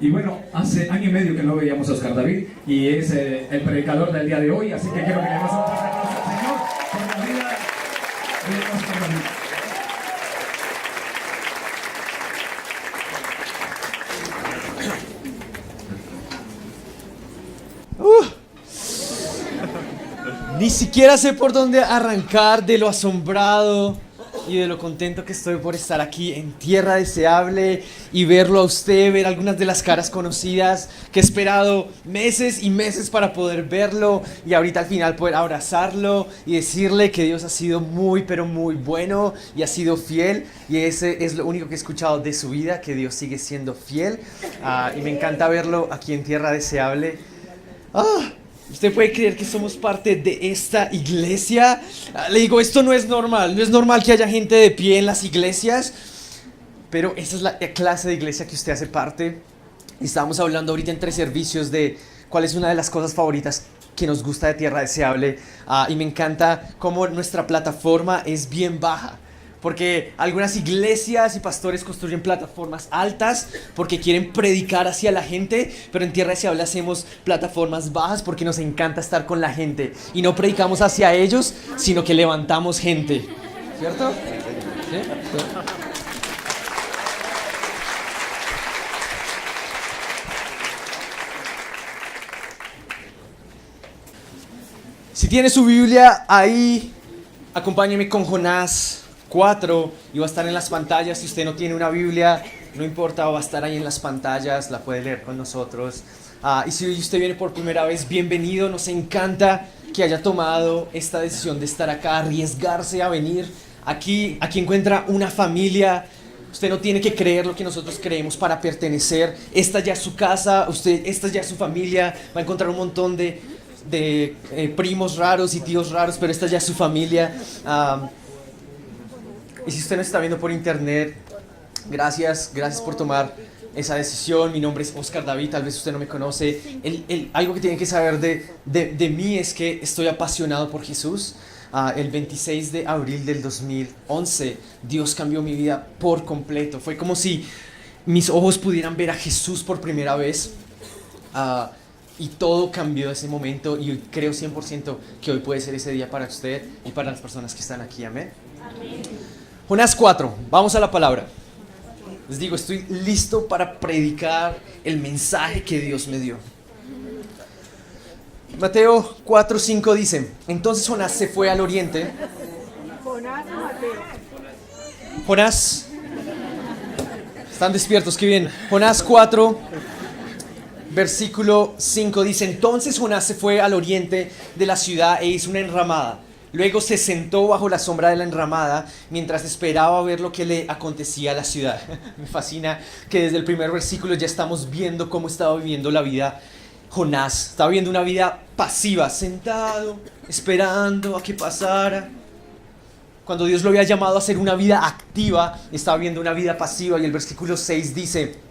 Y bueno, hace año y medio que no veíamos a Oscar David y es el predicador del día de hoy, así que quiero que le demos un fuerte aplauso al Señor por la vida de Oscar David. Ni siquiera sé por dónde arrancar de lo asombrado y de lo contento que estoy por estar aquí en Tierra Deseable y verlo a usted, ver algunas de las caras conocidas que he esperado meses y meses para poder verlo y ahorita al final poder abrazarlo y decirle que Dios ha sido muy pero muy bueno y ha sido fiel, y ese es lo único que he escuchado de su vida, que Dios sigue siendo fiel. Y me encanta verlo aquí en Tierra Deseable. ¿Usted puede creer que somos parte de esta iglesia? Le digo, esto no es normal. No es normal que haya gente de pie en las iglesias. Pero esa es la clase de iglesia que usted hace parte. Estábamos hablando ahorita entre servicios de cuál es una de las cosas favoritas que nos gusta de Tierra Deseable. Y me encanta cómo nuestra plataforma es bien baja. Porque algunas iglesias y pastores construyen plataformas altas porque quieren predicar hacia la gente, pero en Tierra Deseable hacemos plataformas bajas porque nos encanta estar con la gente. Y no predicamos hacia ellos, sino que levantamos gente. ¿Cierto? ¿Sí? Si tiene su Biblia ahí, acompáñeme con Jonás 4 y va a estar en las pantallas. Si usted no tiene una Biblia, no importa, va a estar ahí en las pantallas, la puede leer con nosotros. Y si usted viene por primera vez, bienvenido. Nos encanta que haya tomado esta decisión de estar acá, arriesgarse a venir. Aquí encuentra una familia. Usted no tiene que creer lo que nosotros creemos para pertenecer. Esta ya es su casa, esta ya es su familia. Va a encontrar un montón de primos raros y tíos raros, pero esta ya es su familia. Y si usted nos está viendo por internet, gracias por tomar esa decisión. Mi nombre es Oscar David, tal vez usted no me conoce. Algo que tienen que saber de mí es que estoy apasionado por Jesús. El 26 de abril del 2011, Dios cambió mi vida por completo. Fue como si mis ojos pudieran ver a Jesús por primera vez. Y todo cambió ese momento, y creo 100% que hoy puede ser ese día para usted y para las personas que están aquí. Amén. Jonás 4, vamos a la palabra. Les digo, estoy listo para predicar el mensaje que Dios me dio. Mateo 4:5 dice: entonces Jonás se fue al oriente. Jonás, están despiertos, qué bien. Jonás 4, versículo 5 dice: entonces Jonás se fue al oriente de la ciudad e hizo una enramada. Luego se sentó bajo la sombra de la enramada mientras esperaba ver lo que le acontecía a la ciudad. Me fascina que desde el primer versículo ya estamos viendo cómo estaba viviendo la vida Jonás. Estaba viviendo una vida pasiva, sentado, esperando a que pasara. Cuando Dios lo había llamado a hacer una vida activa, estaba viviendo una vida pasiva. Y el versículo 6 dice: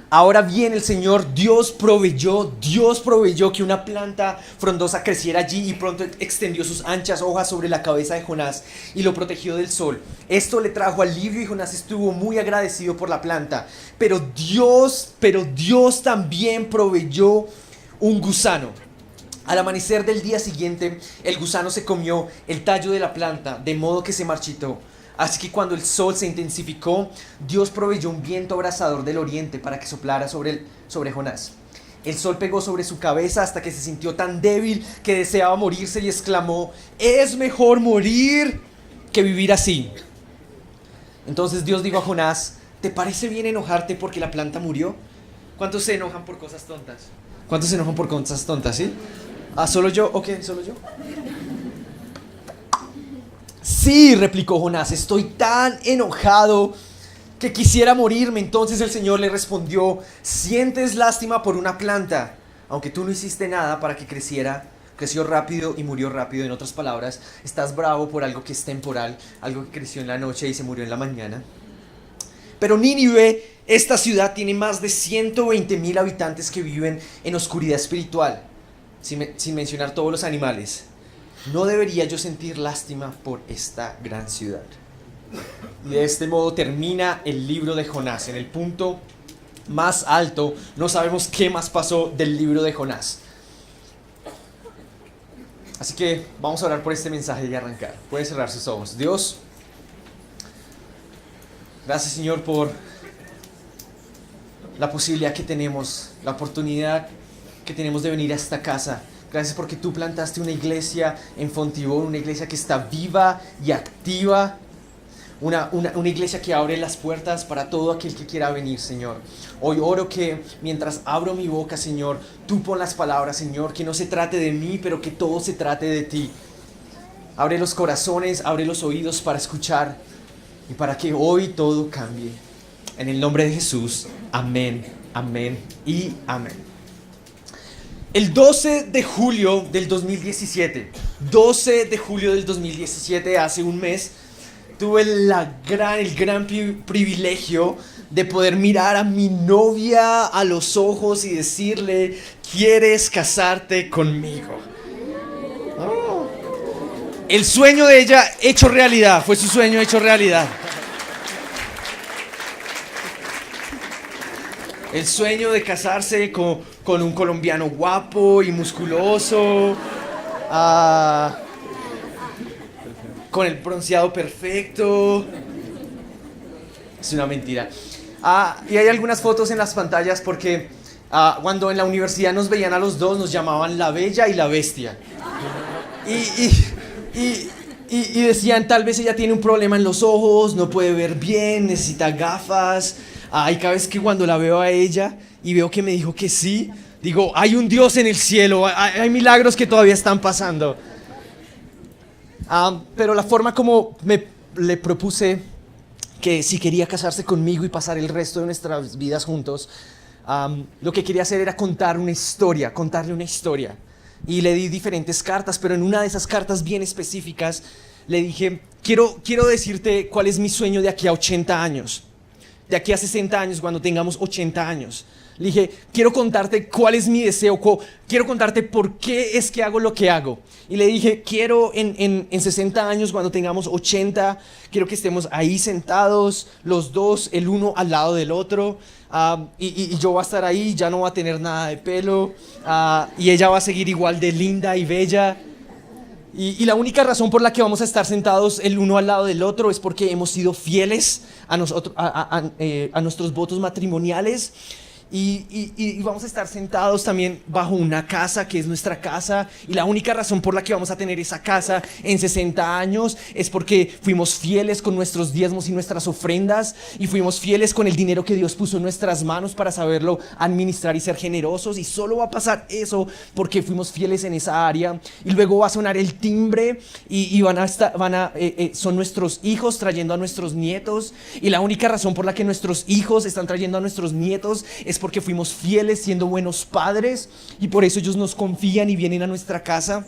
ahora bien, el Señor Dios proveyó que una planta frondosa creciera allí, y pronto extendió sus anchas hojas sobre la cabeza de Jonás y lo protegió del sol. Esto le trajo alivio y Jonás estuvo muy agradecido por la planta. Pero Dios también proveyó un gusano. Al amanecer del día siguiente, el gusano se comió el tallo de la planta, de modo que se marchitó. Así que cuando el sol se intensificó, Dios proveyó un viento abrasador del oriente para que soplara sobre Jonás. El sol pegó sobre su cabeza hasta que se sintió tan débil que deseaba morirse y exclamó: es mejor morir que vivir así. Entonces Dios dijo a Jonás: ¿te parece bien enojarte porque la planta murió? ¿Cuántos se enojan por cosas tontas? ¿Cuántos se enojan por cosas tontas, sí? ¿Solo yo? Ok, ¿solo yo? Sí, replicó Jonás, estoy tan enojado que quisiera morirme. Entonces el Señor le respondió: sientes lástima por una planta, aunque tú no hiciste nada para que creciera. Creció rápido y murió rápido. En otras palabras, estás bravo por algo que es temporal, algo que creció en la noche y se murió en la mañana. Pero Nínive, esta ciudad, tiene más de 120,000 habitantes que viven en oscuridad espiritual, sin mencionar todos los animales. ¿No debería yo sentir lástima por esta gran ciudad? Y de este modo termina el libro de Jonás, en el punto más alto, no sabemos qué más pasó del libro de Jonás. Así que vamos a orar por este mensaje y arrancar. Puede cerrar sus ojos. Dios, gracias Señor por la posibilidad que tenemos, la oportunidad que tenemos de venir a esta casa. Gracias porque tú plantaste una iglesia en Fontibón, una iglesia que está viva y activa, una iglesia que abre las puertas para todo aquel que quiera venir, Señor. Hoy oro que mientras abro mi boca, Señor, tú pon las palabras, Señor, que no se trate de mí, pero que todo se trate de ti. Abre los corazones, abre los oídos para escuchar y para que hoy todo cambie. En el nombre de Jesús, amén, amén y amén. El 12 de julio del 2017, hace un mes, tuve el gran privilegio de poder mirar a mi novia a los ojos y decirle, ¿quieres casarte conmigo? Oh. El sueño de ella hecho realidad, fue su sueño hecho realidad. El sueño de casarse con un colombiano guapo y musculoso, con el bronceado perfecto. Es una mentira. Y hay algunas fotos en las pantallas porque cuando en la universidad nos veían a los dos, nos llamaban la Bella y la Bestia. Y decían, tal vez ella tiene un problema en los ojos, no puede ver bien, necesita gafas. Y cada vez que cuando la veo a ella y veo que me dijo que sí, digo, hay un Dios en el cielo, hay milagros que todavía están pasando. Pero la forma como le propuse que si quería casarse conmigo y pasar el resto de nuestras vidas juntos, lo que quería hacer era contarle una historia. Y le di diferentes cartas, pero en una de esas cartas bien específicas le dije, quiero decirte cuál es mi sueño de aquí a 80 años. De aquí a 60 años, cuando tengamos 80 años. Le dije, quiero contarte cuál es mi deseo, quiero contarte por qué es que hago lo que hago. Y le dije, quiero en 60 años, cuando tengamos 80, quiero que estemos ahí sentados, los dos, el uno al lado del otro. Y yo voy a estar ahí, ya no voy a tener nada de pelo. Y ella va a seguir igual de linda y bella. Y la única razón por la que vamos a estar sentados el uno al lado del otro es porque hemos sido fieles a nuestros votos matrimoniales. Y vamos a estar sentados también bajo una casa que es nuestra casa. Y la única razón por la que vamos a tener esa casa en 60 años es porque fuimos fieles con nuestros diezmos y nuestras ofrendas. Y fuimos fieles con el dinero que Dios puso en nuestras manos para saberlo administrar y ser generosos. Y solo va a pasar eso porque fuimos fieles en esa área. Y luego va a sonar el timbre y son nuestros hijos trayendo a nuestros nietos. Y la única razón por la que nuestros hijos están trayendo a nuestros nietos es porque fuimos fieles siendo buenos padres y por eso ellos nos confían y vienen a nuestra casa.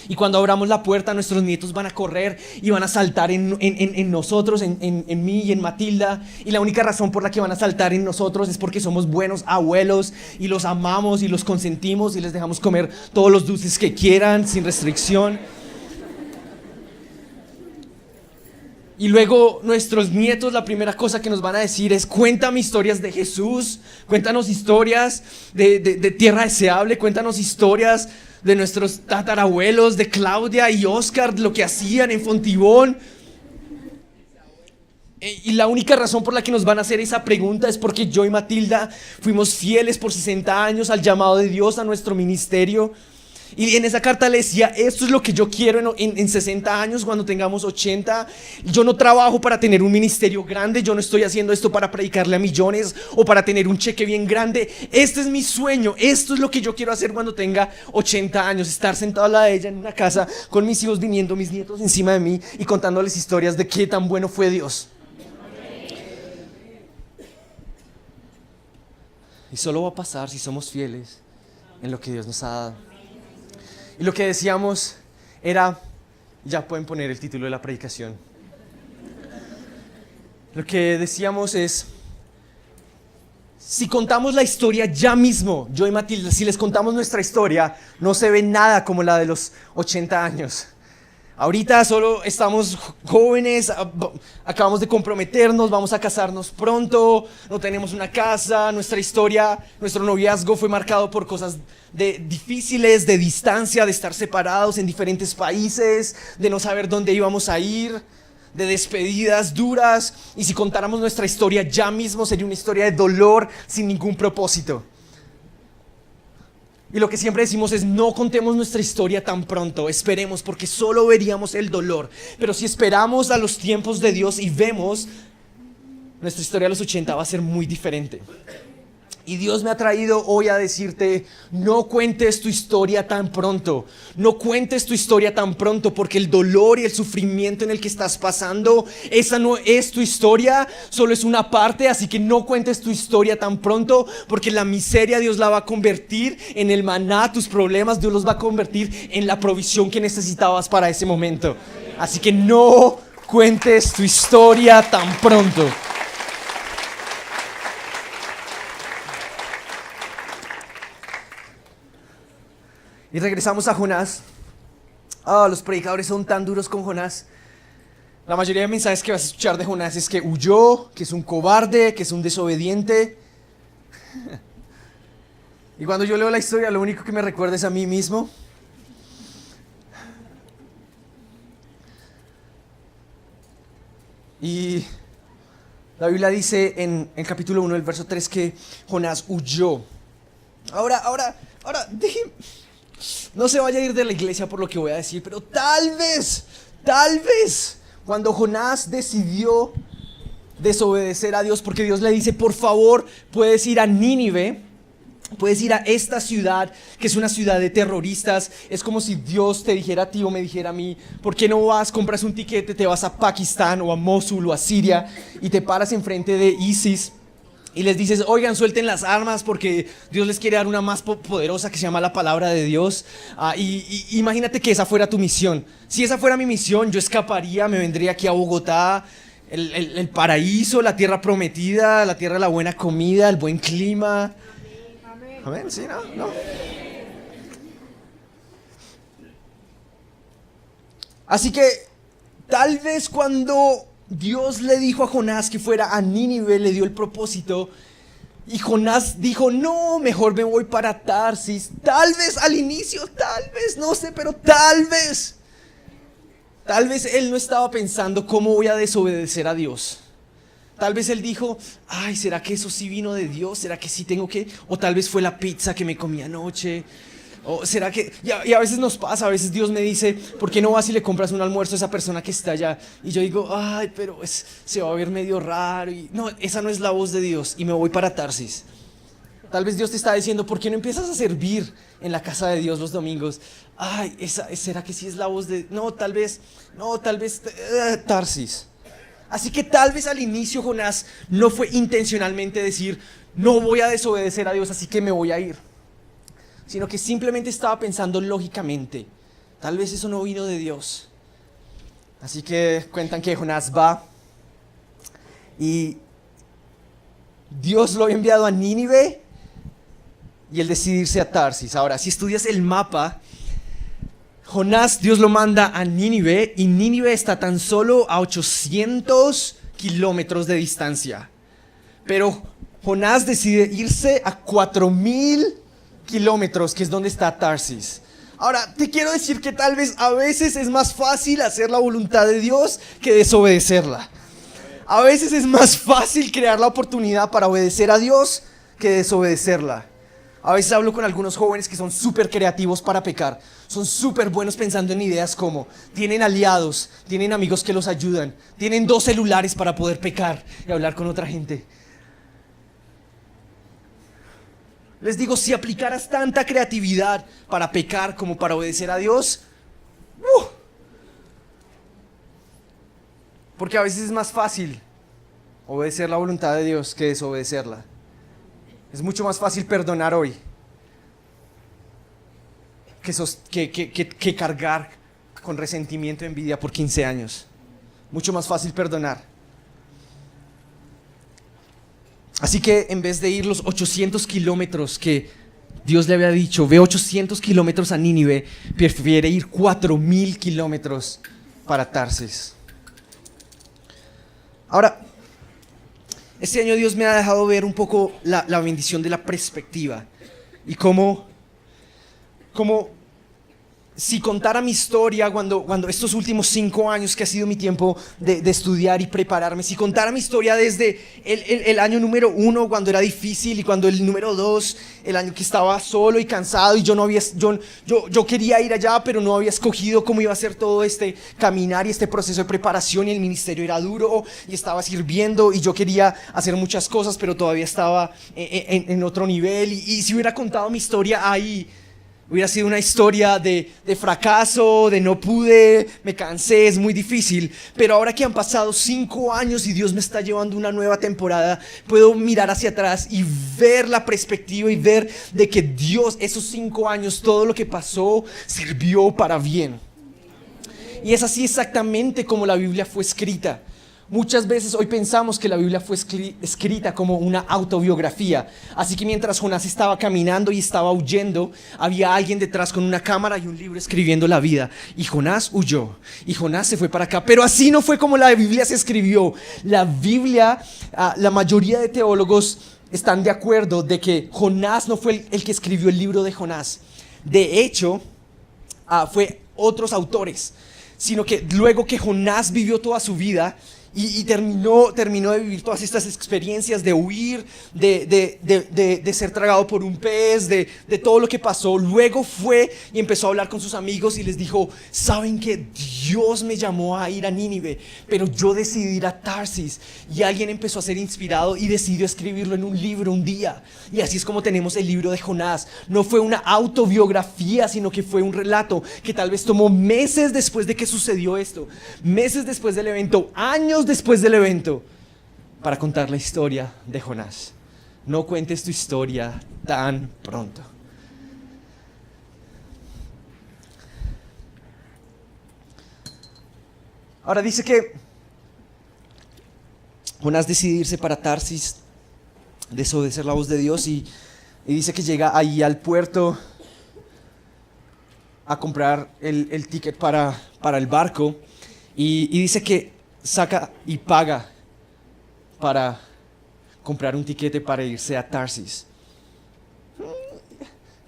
Y cuando abramos la puerta, nuestros nietos van a correr y van a saltar en nosotros, en mí y en Matilda. Y la única razón por la que van a saltar en nosotros es porque somos buenos abuelos y los amamos y los consentimos y les dejamos comer todos los dulces que quieran sin restricción. Y luego nuestros nietos, la primera cosa que nos van a decir es, cuéntame historias de Jesús, cuéntanos historias de Tierra Deseable, cuéntanos historias de nuestros tatarabuelos, de Claudia y Oscar, lo que hacían en Fontibón. Y la única razón por la que nos van a hacer esa pregunta es porque yo y Matilda fuimos fieles por 60 años al llamado de Dios a nuestro ministerio. Y en esa carta le decía, esto es lo que yo quiero en 60 años, cuando tengamos 80. Yo no trabajo para tener un ministerio grande, yo no estoy haciendo esto para predicarle a millones o para tener un cheque bien grande. Este es mi sueño, esto es lo que yo quiero hacer cuando tenga 80 años, estar sentado al lado de ella en una casa con mis hijos viniendo, mis nietos encima de mí y contándoles historias de qué tan bueno fue Dios. Y solo va a pasar si somos fieles en lo que Dios nos ha dado. Y lo que decíamos era, ya pueden poner el título de la predicación. Lo que decíamos es, si contamos la historia ya mismo, yo y Matilda, si les contamos nuestra historia, no se ve nada como la de los 80 años. Ahorita solo estamos jóvenes, acabamos de comprometernos, vamos a casarnos pronto, no tenemos una casa, nuestra historia, nuestro noviazgo fue marcado por cosas difíciles, de distancia, de estar separados en diferentes países, de no saber dónde íbamos a ir, de despedidas duras. Y si contáramos nuestra historia ya mismo sería una historia de dolor sin ningún propósito. Y lo que siempre decimos es: no contemos nuestra historia tan pronto, esperemos, porque solo veríamos el dolor. Pero si esperamos a los tiempos de Dios y vemos, nuestra historia de los 80 va a ser muy diferente. Y Dios me ha traído hoy a decirte: no cuentes tu historia tan pronto. No cuentes tu historia tan pronto, porque el dolor y el sufrimiento en el que estás pasando, esa no es tu historia, solo es una parte. Así que no cuentes tu historia tan pronto, porque la miseria Dios la va a convertir en el maná. Tus problemas Dios los va a convertir en la provisión que necesitabas para ese momento. Así que no cuentes tu historia tan pronto. Y regresamos a Jonás. Los predicadores son tan duros con Jonás. La mayoría de mensajes que vas a escuchar de Jonás es que huyó, que es un cobarde, que es un desobediente. Y cuando yo leo la historia, lo único que me recuerda es a mí mismo. Y la Biblia dice en capítulo 1, el verso 3, que Jonás huyó. Ahora, déjenme... No se vaya a ir de la iglesia por lo que voy a decir, pero tal vez, cuando Jonás decidió desobedecer a Dios, porque Dios le dice: por favor, puedes ir a Nínive, puedes ir a esta ciudad, que es una ciudad de terroristas. Es como si Dios te dijera a ti o me dijera a mí: ¿por qué no vas, compras un tiquete, te vas a Pakistán o a Mosul o a Siria y te paras enfrente de ISIS? Y les dices: oigan, suelten las armas porque Dios les quiere dar una más poderosa que se llama la palabra de Dios. Y imagínate que esa fuera tu misión. Si esa fuera mi misión, yo escaparía, me vendría aquí a Bogotá, el paraíso, la tierra prometida, la tierra de la buena comida, el buen clima. Amén, sí, ¿no? Así que tal vez cuando Dios le dijo a Jonás que fuera a Nínive, le dio el propósito, y Jonás dijo: no, mejor me voy para Tarsis. Tal vez al inicio, tal vez, no sé, pero tal vez él no estaba pensando: ¿cómo voy a desobedecer a Dios? Tal vez él dijo: ay, ¿será que eso sí vino de Dios? ¿Será que sí tengo que? O tal vez fue la pizza que me comí anoche. ¿O será que...? Y a veces nos pasa, a veces Dios me dice: ¿por qué no vas y le compras un almuerzo a esa persona que está allá? Y yo digo: ay, pero se va a ver medio raro. Y no, esa no es la voz de Dios, y me voy para Tarsis. Tal vez Dios te está diciendo: ¿por qué no empiezas a servir en la casa de Dios los domingos? Ay, ¿será que sí es la voz de...? No, tal vez Tarsis. Así que tal vez al inicio Jonás no fue intencionalmente decir: no voy a desobedecer a Dios, así que me voy a ir, sino que simplemente estaba pensando lógicamente: tal vez eso no vino de Dios. Así que cuentan que Jonás va y Dios lo había enviado a Nínive y él decide irse a Tarsis. Ahora, si estudias el mapa, Jonás, Dios lo manda a Nínive, y Nínive está tan solo a 800 kilómetros de distancia. Pero Jonás decide irse a 4000 kilómetros, que es donde está Tarsis. Ahora, te quiero decir que tal vez a veces es más fácil hacer la voluntad de Dios que desobedecerla. A veces es más fácil crear la oportunidad para obedecer a Dios que desobedecerla. A veces hablo con algunos jóvenes que son súper creativos para pecar. Son súper buenos pensando en ideas como: tienen aliados, tienen amigos que los ayudan, tienen 2 celulares para poder pecar y hablar con otra gente. Les digo, si aplicaras tanta creatividad para pecar como para obedecer a Dios, porque a veces es más fácil obedecer la voluntad de Dios que desobedecerla. Es mucho más fácil perdonar hoy que cargar con resentimiento y envidia por 15 años. Mucho más fácil perdonar. Así que en vez de ir los 800 kilómetros que Dios le había dicho, ve 800 kilómetros a Nínive, prefiere ir 4000 kilómetros para Tarsis. Ahora, este año Dios me ha dejado ver un poco la bendición de la perspectiva y cómo si contara mi historia cuando estos últimos 5 años que ha sido mi tiempo de estudiar y prepararme, si contara mi historia desde el año número 1 cuando era difícil y cuando el número 2, el año que estaba solo y cansado y yo quería ir allá pero no había escogido cómo iba a ser todo este caminar y este proceso de preparación y el ministerio era duro y estaba sirviendo y yo quería hacer muchas cosas pero todavía estaba en otro nivel y si hubiera contado mi historia ahí, hubiera sido una historia de fracaso, de no pude, me cansé, es muy difícil. Pero ahora que han pasado 5 años y Dios me está llevando una nueva temporada, puedo mirar hacia atrás y ver la perspectiva y ver de que Dios, esos 5 años, todo lo que pasó, sirvió para bien. Y es así exactamente como la Biblia fue escrita. Muchas veces hoy pensamos que la Biblia fue escrita como una autobiografía. Así que mientras Jonás estaba caminando y estaba huyendo, había alguien detrás con una cámara y un libro escribiendo la vida. Y Jonás huyó. Y Jonás se fue para acá. Pero así no fue como la Biblia se escribió. La Biblia, la mayoría de teólogos están de acuerdo de que Jonás no fue el que escribió el libro de Jonás. De hecho, fue otros autores. Sino que luego que Jonás vivió toda su vida y terminó de vivir todas estas experiencias de huir, de ser tragado por un pez, de todo lo que pasó, luego fue y empezó a hablar con sus amigos y les dijo, ¿saben que Dios me llamó a ir a Nínive, pero yo decidí ir a Tarsis? Y alguien empezó a ser inspirado y decidió escribirlo en un libro un día. Y así es como tenemos el libro de Jonás. No fue una autobiografía, sino que fue un relato que tal vez tomó meses después de que sucedió esto, meses después del evento, años después del evento, para contar la historia de Jonás. No cuentes tu historia tan pronto. Ahora dice que Jonás decide irse para Tarsis, desobedecer la voz de Dios y dice que llega ahí al puerto a comprar el ticket para el barco y dice que saca y paga para comprar un tiquete para irse a Tarsis.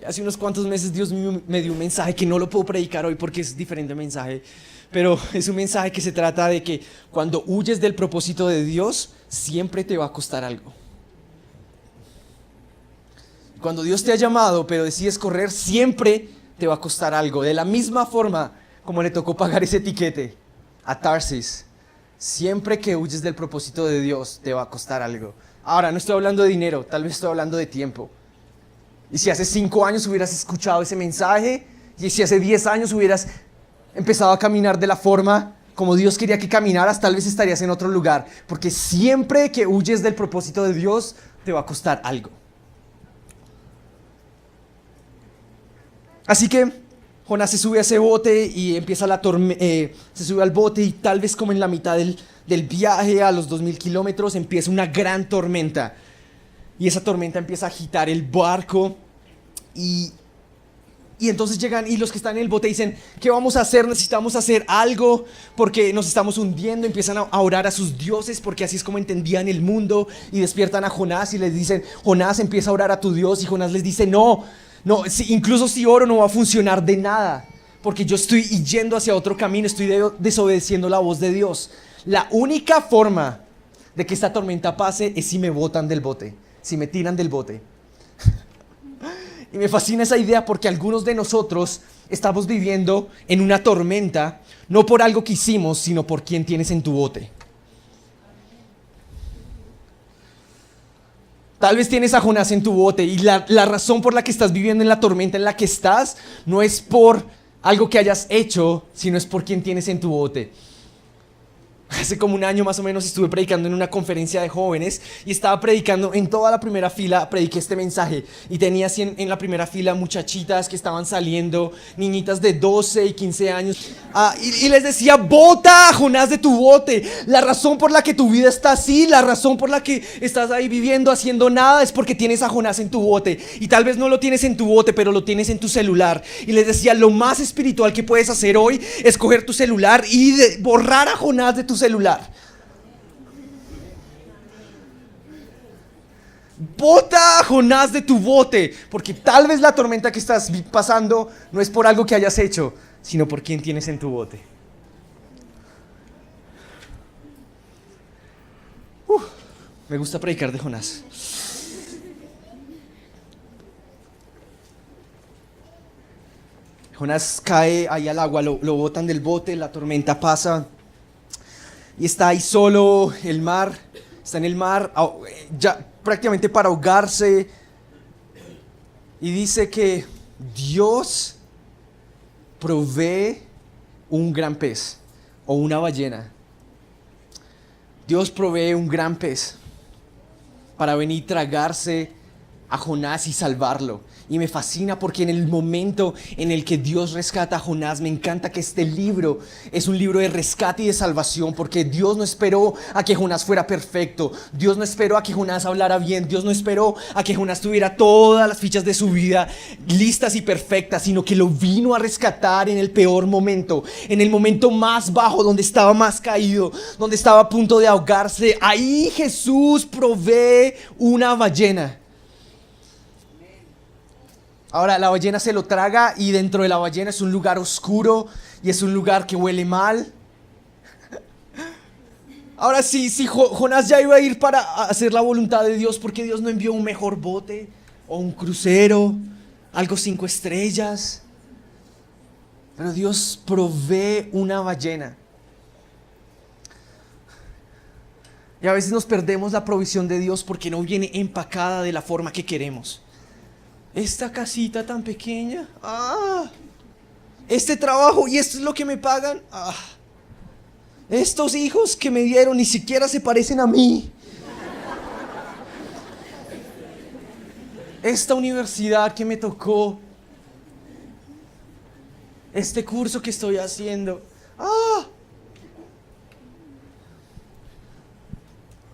Hace unos cuantos meses Dios me dio un mensaje que no lo puedo predicar hoy porque es diferente mensaje, pero es un mensaje que se trata de que cuando huyes del propósito de Dios, siempre te va a costar algo. Cuando Dios te ha llamado, pero decides correr, siempre te va a costar algo. De la misma forma como le tocó pagar ese tiquete a Tarsis, siempre que huyes del propósito de Dios, te va a costar algo. Ahora, no estoy hablando de dinero, tal vez estoy hablando de tiempo. Y si hace 5 años hubieras escuchado ese mensaje, y si hace 10 años hubieras empezado a caminar de la forma como Dios quería que caminaras, tal vez estarías en otro lugar. Porque siempre que huyes del propósito de Dios, te va a costar algo. Así que Jonás se sube a ese bote y empieza se sube al bote y tal vez como en la mitad del viaje a los 2000 kilómetros empieza una gran tormenta. Y esa tormenta empieza a agitar el barco y entonces llegan y los que están en el bote dicen, ¿qué vamos a hacer? Necesitamos hacer algo porque nos estamos hundiendo. Empiezan a orar a sus dioses porque así es como entendían el mundo y despiertan a Jonás y les dicen, Jonás, empieza a orar a tu Dios. Y Jonás les dice, no, incluso si oro no va a funcionar de nada porque yo estoy yendo hacia otro camino, estoy desobedeciendo la voz de Dios. La única forma de que esta tormenta pase es si me botan del bote, si me tiran del bote. Y me fascina esa idea porque algunos de nosotros estamos viviendo en una tormenta, no por algo que hicimos, sino por quien tienes en tu bote. Tal vez tienes a Jonás en tu bote y la razón por la que estás viviendo en la tormenta en la que estás no es por algo que hayas hecho, sino es por quien tienes en tu bote. Hace como un año más o menos estuve predicando en una conferencia de jóvenes y estaba predicando en toda la primera fila, prediqué este mensaje y tenía así en la primera fila muchachitas que estaban saliendo, niñitas de 12 y 15 años y les decía: bota a Jonás de tu bote. La razón por la que tu vida está así, la razón por la que estás ahí viviendo haciendo nada es porque tienes a Jonás en tu bote, y tal vez no lo tienes en tu bote, pero lo tienes en tu celular. Y les decía: lo más espiritual que puedes hacer hoy es coger tu celular y borrar a Jonás de tu celular. Bota a Jonás de tu bote, porque tal vez la tormenta que estás pasando no es por algo que hayas hecho, sino por quien tienes en tu bote. Me gusta predicar de Jonás. Jonás cae ahí al agua, lo botan del bote, la tormenta pasa y está ahí solo, está en el mar, ya prácticamente para ahogarse, y dice que Dios provee un gran pez o una ballena. Dios provee un gran pez para venir y tragarse a Jonás y salvarlo. Y me fascina porque en el momento en el que Dios rescata a Jonás, me encanta que este libro es un libro de rescate y de salvación, porque Dios no esperó a que Jonás fuera perfecto, Dios no esperó a que Jonás hablara bien, Dios no esperó a que Jonás tuviera todas las fichas de su vida listas y perfectas, sino que lo vino a rescatar en el peor momento, en el momento más bajo, donde estaba más caído, donde estaba a punto de ahogarse. Ahí Jesús provee una ballena. Ahora la ballena se lo traga, y dentro de la ballena es un lugar oscuro y es un lugar que huele mal. Ahora si Jonás ya iba a ir para hacer la voluntad de Dios, ¿por qué Dios no envió un mejor bote o un crucero, algo 5 estrellas? Pero Dios provee una ballena. Y a veces nos perdemos la provisión de Dios porque no viene empacada de la forma que queremos. Esta casita tan pequeña, este trabajo y esto es lo que me pagan, estos hijos que me dieron ni siquiera se parecen a mí, esta universidad que me tocó, este curso que estoy haciendo.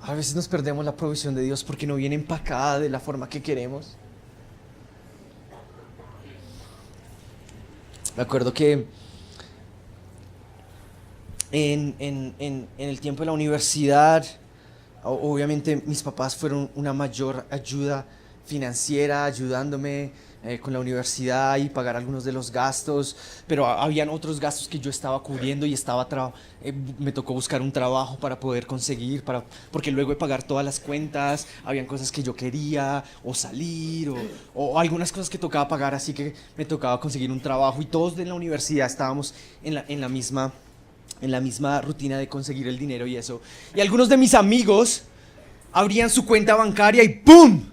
A veces nos perdemos la provisión de Dios porque no viene empacada de la forma que queremos. Me acuerdo que en el tiempo de la universidad, obviamente mis papás fueron una mayor ayuda financiera, ayudándome con la universidad y pagar algunos de los gastos, pero habían otros gastos que yo estaba cubriendo y me tocó buscar un trabajo para poder conseguir, porque luego de pagar todas las cuentas, habían cosas que yo quería, o salir, o algunas cosas que tocaba pagar, así que me tocaba conseguir un trabajo, y todos en la universidad estábamos en la misma rutina de conseguir el dinero y eso. Y algunos de mis amigos abrían su cuenta bancaria y ¡pum!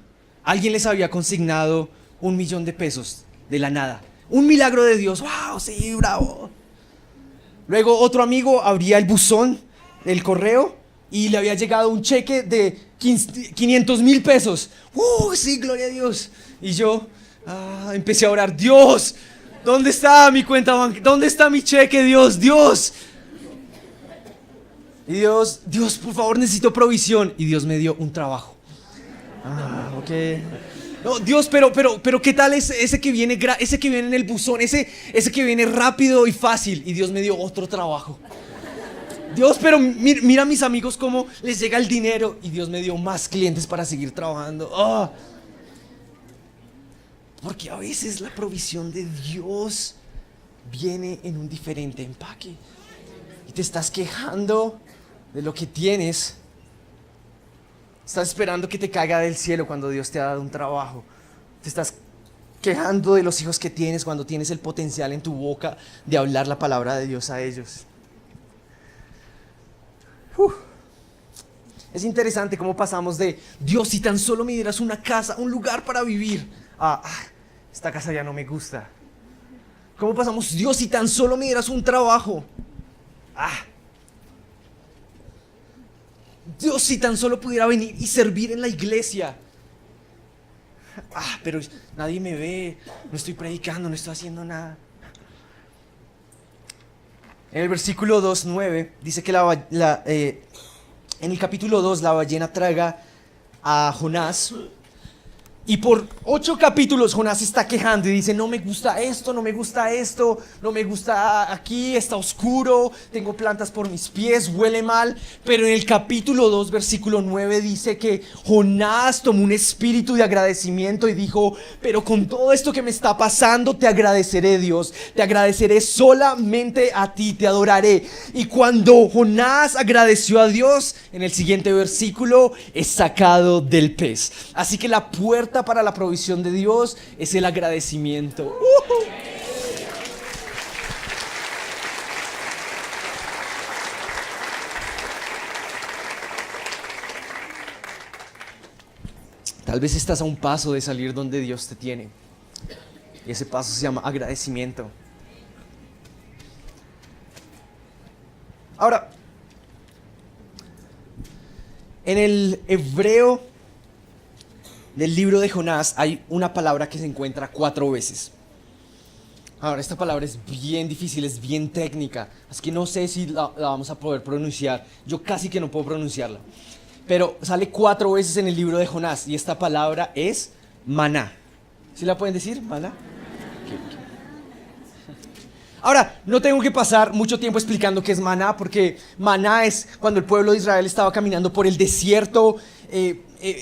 Alguien les había consignado $1,000,000 de la nada. Un milagro de Dios. ¡Wow! Sí, bravo. Luego otro amigo abría el buzón del correo y le había llegado un cheque de $500,000. Sí, gloria a Dios. Y yo empecé a orar: Dios, ¿dónde está mi cuenta bancaria? ¿Dónde está mi cheque, Dios? Dios. Y Dios, por favor, necesito provisión. Y Dios me dio un trabajo. Ok. No, Dios, pero ¿qué tal ese que viene en el buzón, ese que viene rápido y fácil? Y Dios me dio otro trabajo. Dios, pero mira a mis amigos cómo les llega el dinero. Y Dios me dio más clientes para seguir trabajando. Porque a veces la provisión de Dios viene en un diferente empaque. Y te estás quejando de lo que tienes. Estás esperando que te caiga del cielo cuando Dios te ha dado un trabajo. Te estás quejando de los hijos que tienes cuando tienes el potencial en tu boca de hablar la palabra de Dios a ellos. Es interesante cómo pasamos de: Dios, si tan solo me dieras una casa, un lugar para vivir, esta casa ya no me gusta. ¿Cómo pasamos: Dios, si tan solo me dieras un trabajo? Dios, si tan solo pudiera venir y servir en la iglesia. Pero nadie me ve, no estoy predicando, no estoy haciendo nada. En el versículo 2:9 dice que en el capítulo 2 la ballena traga a Jonás. Y por 8 capítulos Jonás se está quejando y dice: no me gusta esto, no me gusta esto, no me gusta aquí, está oscuro, tengo plantas por mis pies, huele mal. Pero en el capítulo 2, versículo 9 dice que Jonás tomó un espíritu de agradecimiento y dijo: pero con todo esto que me está pasando te agradeceré, Dios, te agradeceré solamente a ti, te adoraré. Y cuando Jonás agradeció a Dios, en el siguiente versículo es sacado del pez. Así que la puerta para la provisión de Dios es el agradecimiento. Tal vez estás a un paso de salir donde Dios te tiene, y ese paso se llama agradecimiento. Ahora, en el hebreo del libro de Jonás hay una palabra que se encuentra 4 veces. Ahora, esta palabra es bien difícil, es bien técnica, así que no sé si la vamos a poder pronunciar. Yo casi que no puedo pronunciarla, pero sale 4 veces en el libro de Jonás, y esta palabra es maná. ¿Sí la pueden decir? Maná. Okay. Ahora, no tengo que pasar mucho tiempo explicando qué es maná, porque maná es cuando el pueblo de Israel estaba caminando por el desierto.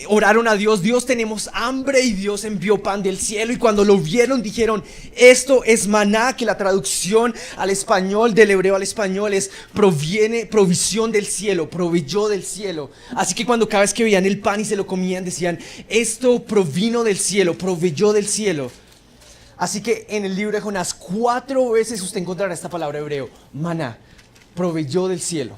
Oraron a Dios: Dios, tenemos hambre, y Dios envió pan del cielo. Y cuando lo vieron dijeron: esto es maná, que la traducción al español, del hebreo al español, es provisión del cielo, proveyó del cielo. Así que cuando cada vez que veían el pan y se lo comían decían: esto provino del cielo, proveyó del cielo. Así que en el libro de Jonás 4 veces usted encontrará esta palabra hebreo, maná, proveyó del cielo.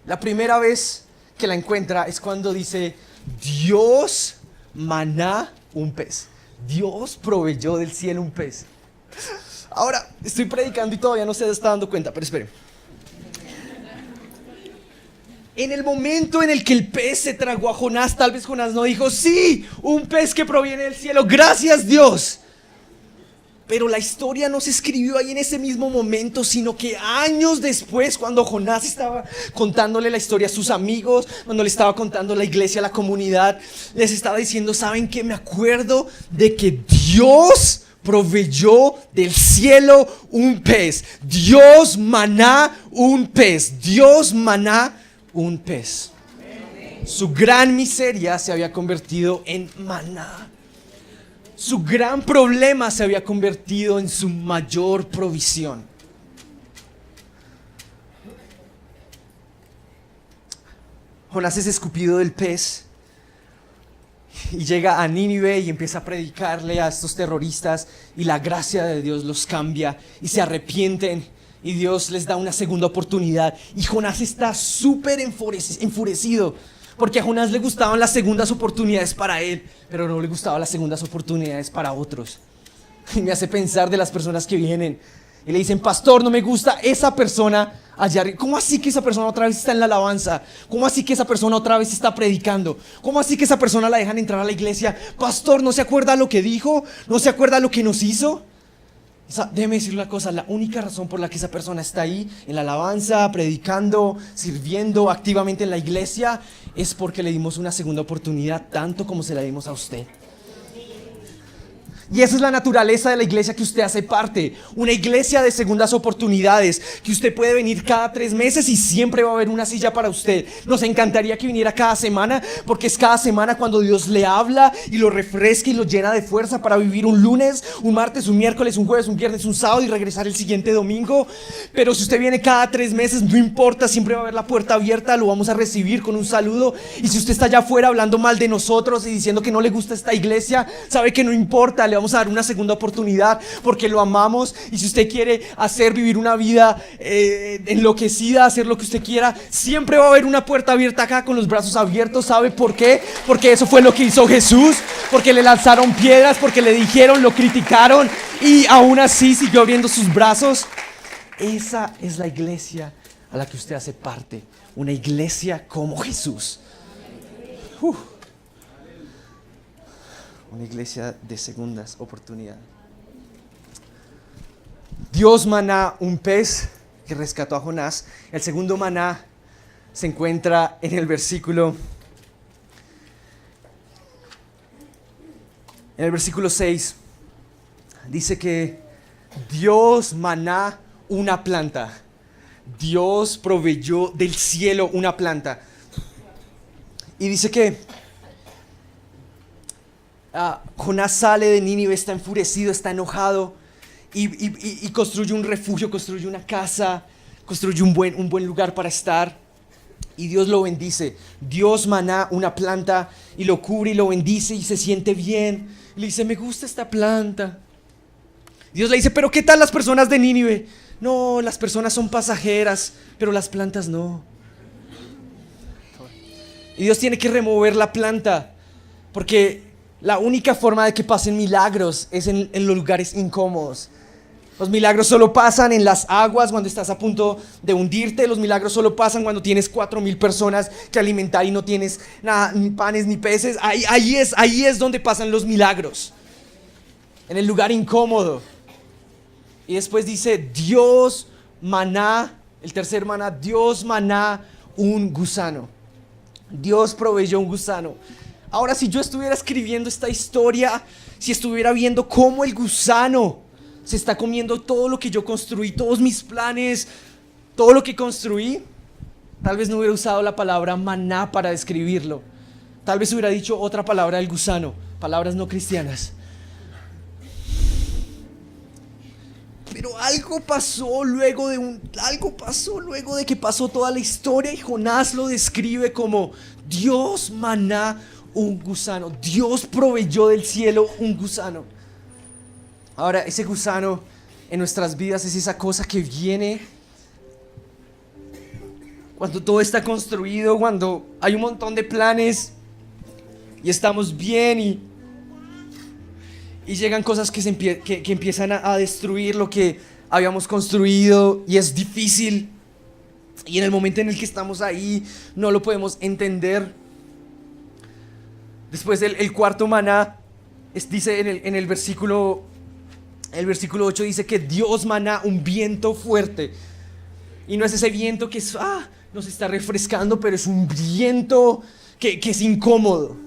La primera vez que la encuentra es cuando dice: Dios maná un pez. Dios proveyó del cielo un pez. Ahora, estoy predicando y todavía no se está dando cuenta, pero espere. En el momento en el que el pez se tragó a Jonás, tal vez Jonás no dijo: sí, un pez que proviene del cielo, gracias Dios. Pero la historia no se escribió ahí en ese mismo momento, sino que años después, cuando Jonás estaba contándole la historia a sus amigos, cuando le estaba contando la iglesia a la comunidad, les estaba diciendo: ¿saben qué? Me acuerdo de que Dios proveyó del cielo un pez. Dios maná un pez. Dios maná un pez. Su gran miseria se había convertido en maná. Su gran problema se había convertido en su mayor provisión. Jonás es escupido del pez y llega a Nínive y empieza a predicarle a estos terroristas, y la gracia de Dios los cambia y se arrepienten, y Dios les da una segunda oportunidad. Y Jonás está súper enfurecido, porque a Jonás le gustaban las segundas oportunidades para él, pero no le gustaban las segundas oportunidades para otros. Y me hace pensar de las personas que vienen y le dicen: pastor, no me gusta esa persona allá arriba. ¿Cómo así que esa persona otra vez está en la alabanza? ¿Cómo así que esa persona otra vez está predicando? ¿Cómo así que esa persona la dejan entrar a la iglesia? Pastor, ¿no se acuerda lo que dijo? ¿No se acuerda lo que nos hizo? Déjeme decir una cosa: la única razón por la que esa persona está ahí en la alabanza, predicando, sirviendo activamente en la iglesia, es porque le dimos una segunda oportunidad, tanto como se la dimos a usted. Y esa es la naturaleza de la iglesia que usted hace parte. Una iglesia de segundas oportunidades, que usted puede venir cada 3 meses y siempre va a haber una silla para usted. Nos encantaría que viniera cada semana, porque es cada semana cuando Dios le habla y lo refresca y lo llena de fuerza para vivir un lunes, un martes, un miércoles, un jueves, un viernes, un sábado y regresar el siguiente domingo. Pero si usted viene cada 3 meses, no importa, siempre va a haber la puerta abierta, lo vamos a recibir con un saludo. Y si usted está allá afuera hablando mal de nosotros y diciendo que no le gusta esta iglesia, sabe que no importa, le vamos a dar una segunda oportunidad porque lo amamos. Y si usted quiere vivir una vida enloquecida, hacer lo que usted quiera, siempre va a haber una puerta abierta acá con los brazos abiertos. ¿Sabe por qué? Porque eso fue lo que hizo Jesús, porque le lanzaron piedras, porque le dijeron, lo criticaron y aún así siguió abriendo sus brazos. Esa es la iglesia a la que usted hace parte. Una iglesia como Jesús. Una iglesia de segundas oportunidades. Dios maná un pez que rescató a Jonás. El segundo maná se encuentra en el versículo 6. Dice que Dios maná una planta. Dios proveyó del cielo una planta. Y dice que Jonás sale de Nínive, está enfurecido, está enojado y construye un refugio, construye una casa, construye un buen lugar para estar. Y Dios lo bendice. Dios maná una planta y lo cubre y lo bendice y se siente bien. Y le dice, me gusta esta planta. Dios le dice, pero ¿qué tal las personas de Nínive? No, las personas son pasajeras, pero las plantas no. Y Dios tiene que remover la planta, porque la única forma de que pasen milagros es en los lugares incómodos. Los milagros solo pasan en las aguas cuando estás a punto de hundirte. Los milagros solo pasan cuando tienes 4,000 personas que alimentar y no tienes nada, ni panes ni peces. Ahí es donde pasan los milagros. En el lugar incómodo. Y después dice, Dios maná, el tercer maná, Dios maná un gusano. Dios proveyó un gusano. Ahora, si yo estuviera escribiendo esta historia, si estuviera viendo cómo el gusano se está comiendo todo lo que yo construí, todos mis planes, todo lo que construí, tal vez no hubiera usado la palabra maná para describirlo. Tal vez hubiera dicho otra palabra del gusano, palabras no cristianas. Pero algo pasó luego de que pasó toda la historia y Jonás lo describe como Dios maná un gusano. Dios proveyó del cielo un gusano. Ahora, ese gusano en nuestras vidas es esa cosa que viene cuando todo está construido, cuando hay un montón de planes y estamos bien y llegan cosas que empiezan a destruir lo que habíamos construido y es difícil. Y en el momento en el que estamos ahí no lo podemos entender. Después el cuarto maná dice en el versículo 8 dice que Dios maná un viento fuerte. Y no es ese viento que nos está refrescando, pero es un viento que es incómodo.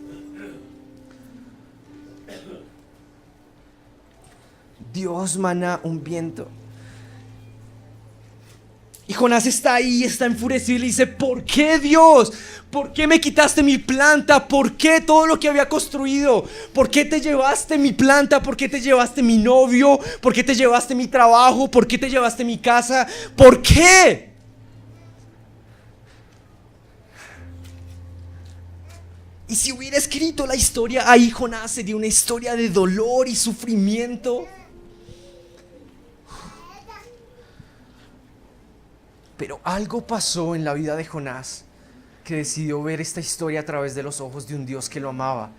Dios maná un viento. Y Jonás está ahí, está enfurecido y le dice, ¿por qué, Dios? ¿Por qué me quitaste mi planta? ¿Por qué todo lo que había construido? ¿Por qué te llevaste mi planta? ¿Por qué te llevaste mi novio? ¿Por qué te llevaste mi trabajo? ¿Por qué te llevaste mi casa? ¿Por qué? Y si hubiera escrito la historia ahí, Jonás sería una historia de dolor y sufrimiento. Pero algo pasó en la vida de Jonás que decidió ver esta historia a través de los ojos de un Dios que lo amaba.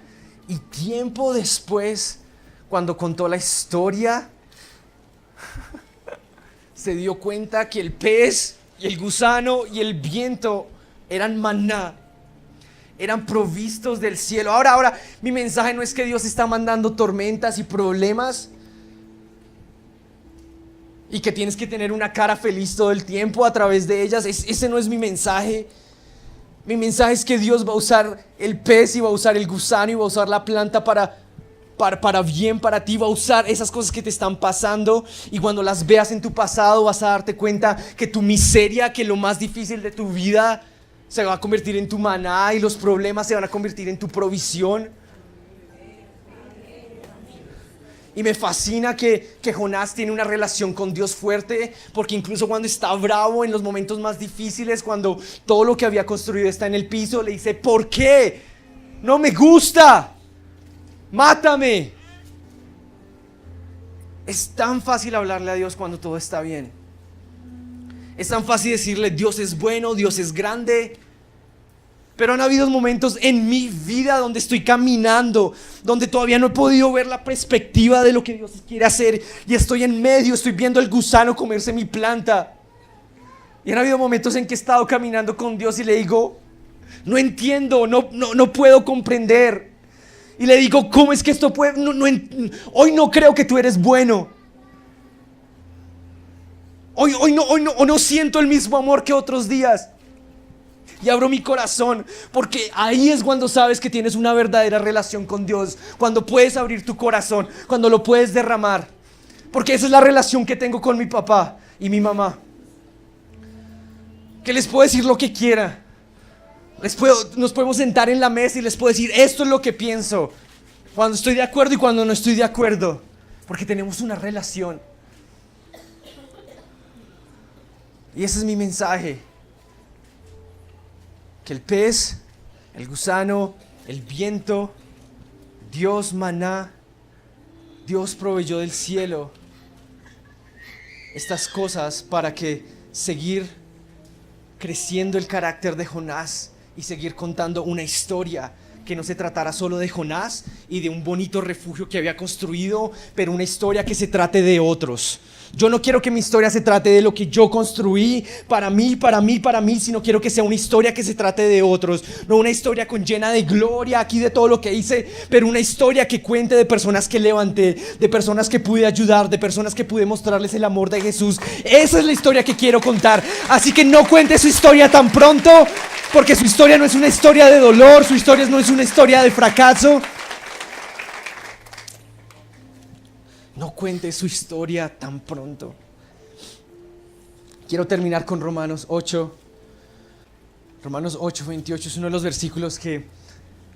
Y tiempo después, cuando contó la historia, se dio cuenta que el pez y el gusano y el viento eran maná, eran provistos del cielo. Ahora, mi mensaje no es que Dios está mandando tormentas y problemas y que tienes que tener una cara feliz todo el tiempo a través de ellas. Ese no es mi mensaje. Mi mensaje es que Dios va a usar el pez y va a usar el gusano y va a usar la planta para bien para ti. Va a usar esas cosas que te están pasando y cuando las veas en tu pasado vas a darte cuenta que tu miseria, que lo más difícil de tu vida se va a convertir en tu maná y los problemas se van a convertir en tu provisión. Y me fascina que Jonás tiene una relación con Dios fuerte, porque incluso cuando está bravo en los momentos más difíciles, cuando todo lo que había construido está en el piso, le dice, ¿por qué? No me gusta, mátame. Es tan fácil hablarle a Dios cuando todo está bien. Es tan fácil decirle, Dios es bueno, Dios es grande. Pero han habido momentos en mi vida donde estoy caminando, donde todavía no he podido ver la perspectiva de lo que Dios quiere hacer. Y estoy en medio, estoy viendo el gusano comerse mi planta. Y han habido momentos en que he estado caminando con Dios y le digo, no entiendo, no puedo comprender. Y le digo, ¿cómo es que esto puede? Hoy no creo que tú eres bueno. Hoy no siento el mismo amor que otros días. Y abro mi corazón, porque ahí es cuando sabes que tienes una verdadera relación con Dios. Cuando puedes abrir tu corazón, cuando lo puedes derramar. Porque esa es la relación que tengo con mi papá y mi mamá. Que les puedo decir lo que quiera. Nos podemos sentar en la mesa y les puedo decir, esto es lo que pienso. Cuando estoy de acuerdo y cuando no estoy de acuerdo. Porque tenemos una relación. Y ese es mi mensaje. Que el pez, el gusano, el viento, Dios maná, Dios proveyó del cielo estas cosas para que seguir creciendo el carácter de Jonás y seguir contando una historia que no se tratara solo de Jonás y de un bonito refugio que había construido, pero una historia que se trate de otros. Yo no quiero que mi historia se trate de lo que yo construí para mí, sino quiero que sea una historia que se trate de otros. No una historia llena de gloria aquí de todo lo que hice, pero una historia que cuente de personas que levanté, de personas que pude ayudar, de personas que pude mostrarles el amor de Jesús. Esa es la historia que quiero contar. Así que no cuente su historia tan pronto, porque su historia no es una historia de dolor, su historia no es una historia de fracaso. No cuente su historia tan pronto. Quiero terminar con Romanos 8. Romanos 8:28 es uno de los versículos que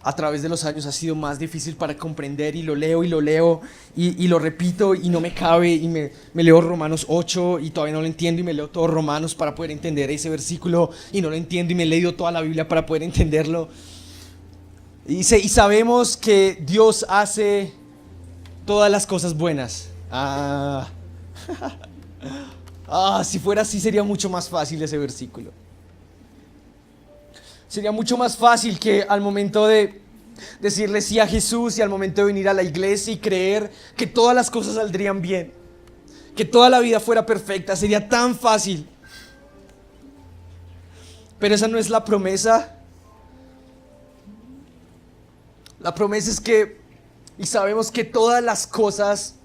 a través de los años ha sido más difícil para comprender, y lo leo y lo repito y no me cabe, y me leo Romanos 8 y todavía no lo entiendo, y me leo todo Romanos para poder entender ese versículo y no lo entiendo, y me he leído toda la Biblia para poder entenderlo. Y dice, y sabemos que Dios hace todas las cosas buenas. Si fuera así sería mucho más fácil ese versículo. Sería mucho más fácil que al momento de decirle sí a Jesús y al momento de venir a la iglesia y creer que todas las cosas saldrían bien, que toda la vida fuera perfecta. Sería tan fácil. Pero esa no es la promesa. La promesa es que y sabemos que todas las cosas,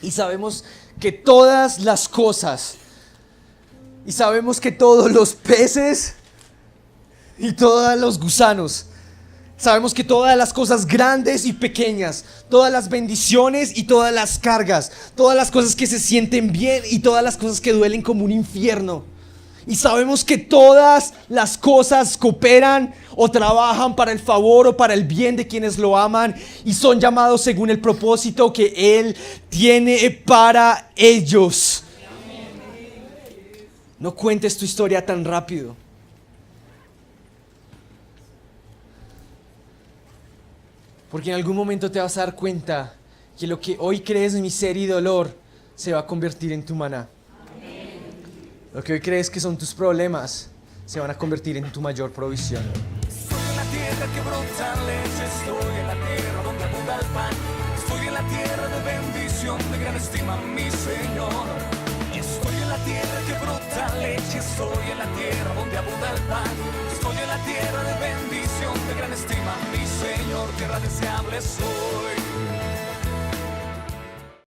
y sabemos que todas las cosas, y sabemos que todos los peces y todos los gusanos, sabemos que todas las cosas grandes y pequeñas, todas las bendiciones y todas las cargas, todas las cosas que se sienten bien y todas las cosas que duelen como un infierno, y sabemos que todas las cosas cooperan o trabajan para el favor o para el bien de quienes lo aman y son llamados según el propósito que Él tiene para ellos. No cuentes tu historia tan rápido. Porque en algún momento te vas a dar cuenta que lo que hoy crees en miseria y dolor se va a convertir en tu maná. Lo que hoy crees que son tus problemas se van a convertir en tu mayor provisión. Estoy en la tierra que brota leche, estoy en la tierra donde abunda el pan. Estoy en la tierra de bendición, de gran estima, mi Señor. Estoy en la tierra que brota leche, estoy en la tierra donde abunda el pan. Estoy en la tierra de bendición, de gran estima, mi Señor. Tierra deseable soy.